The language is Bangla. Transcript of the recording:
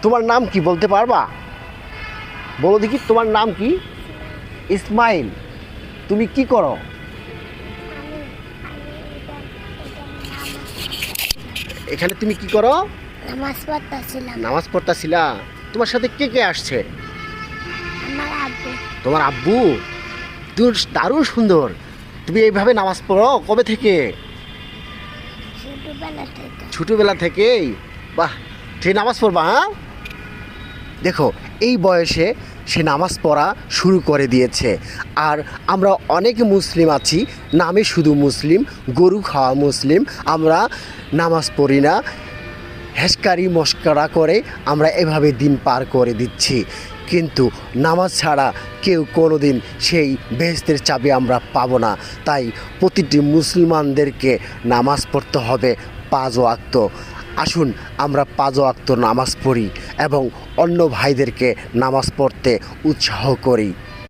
তোমার নাম কি বলতে পারবা? বলো দেখি, তোমার নাম কি? ইসমাইল। তুমি কি করো? এখানে তুমি কি করো? নামাজ পড়তেছিলাম। নামাজ পড়তাছিলা? তোমার সাথে কে কে আসছে? আমার আব্বু। তোমার আব্বু? দারুণ সুন্দর। তুমি এইভাবে নামাজ পড়ো কবে থেকে? ছোটবেলা থেকে। ছোটোবেলা থেকেই? বাহ, সে নামাজ পড়বা? হ্যাঁ, দেখো এই বয়সে সে নামাজ পড়া শুরু করে দিয়েছে। আর আমরা অনেক মুসলিম আছি, নামে শুধু মুসলিম, গরু খাওয়া মুসলিম। আমরা নামাজ পড়ি না, হেসকারি মস্করা করে আমরা এভাবে দিন পার করে দিচ্ছি। কিন্তু নামাজ ছাড়া কেউ কোনো দিন সেই বেহেশতের চাবি আমরা পাবো না। তাই প্রতিটি মুসলমানদেরকে নামাজ পড়তে হবে 5 ওয়াক্ত। আসুন আমরা 5 ওয়াক্ত নামাজ পড়ি এবং অন্য ভাইদেরকে নামাজ পড়তে উৎসাহ করি।